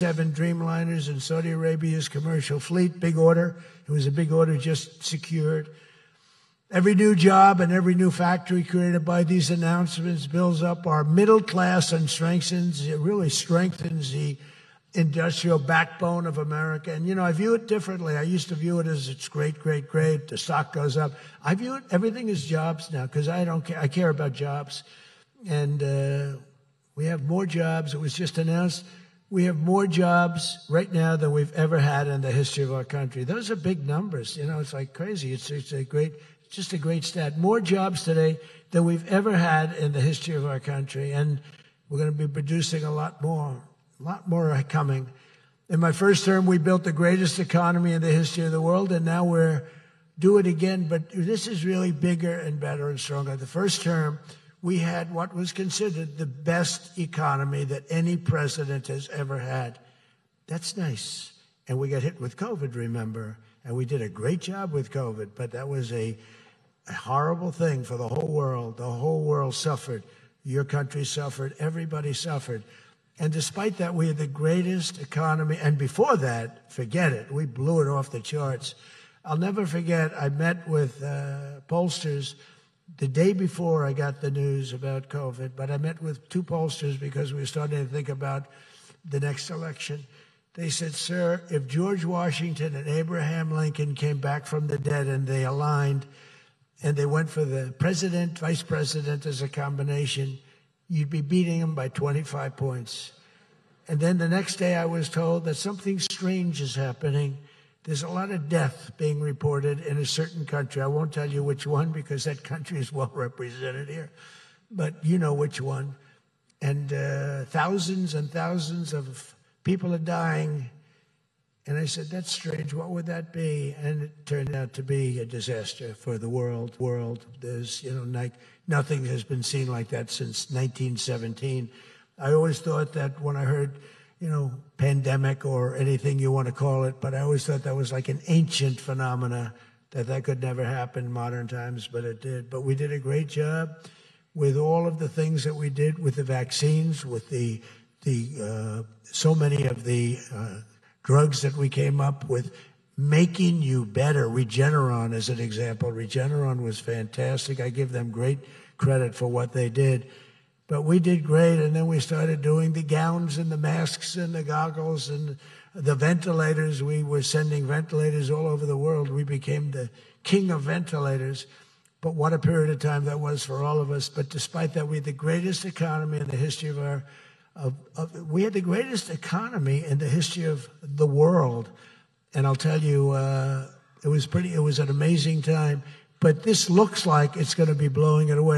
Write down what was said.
7 Dreamliners in Saudi Arabia's commercial fleet. Big order. It was a big order just secured. Every new job and every new factory created by these announcements builds up our middle class and it really strengthens the industrial backbone of America. And, I view it differently. I used to view it as it's great, great, great. The stock goes up. I view it, everything is jobs now because I care about jobs. And we have more jobs. It was just announced. We have more jobs right now than we've ever had in the history of our country. Those are big numbers. It's like crazy. It's just a great stat. More jobs today than we've ever had in the history of our country. And we're going to be producing a lot more are coming. In my first term, we built the greatest economy in the history of the world, and now we're do it again. But this is really bigger and better and stronger. The first term, we had what was considered the best economy that any president has ever had. That's nice. And we got hit with COVID, remember? And we did a great job with COVID, but that was a horrible thing for the whole world. The whole world suffered. Your country suffered. Everybody suffered. And despite that, we had the greatest economy. And before that, forget it. We blew it off the charts. I'll never forget, I met with pollsters the day before I got the news about COVID, but I met with 2 pollsters because we were starting to think about the next election. They said, sir, if George Washington and Abraham Lincoln came back from the dead and they aligned and they went for the president, vice president as a combination, you'd be beating them by 25 points. And then the next day I was told that something strange is happening. There's a lot of death being reported in a certain country. I won't tell you which one because that country is well represented here, but you know which one. And thousands and thousands of people are dying. And I said, that's strange. What would that be? And it turned out to be a disaster for the world. There's, like nothing has been seen like that since 1917. I always thought that when I heard, pandemic or anything you want to call it, but I always thought that was like an ancient phenomena, that could never happen in modern times, but it did. But we did a great job with all of the things that we did with the vaccines, with the so many of the drugs that we came up with, making you better. Regeneron is an example. Regeneron was fantastic. I give them great credit for what they did. But we did great, and then we started doing the gowns and the masks and the goggles and the ventilators. We were sending ventilators all over the world. We became the king of ventilators. But what a period of time that was for all of us. But despite that, we had the greatest economy in the history of we had the greatest economy in the history of the world. And I'll tell you, it was an amazing time. But this looks like it's going to be blowing it away.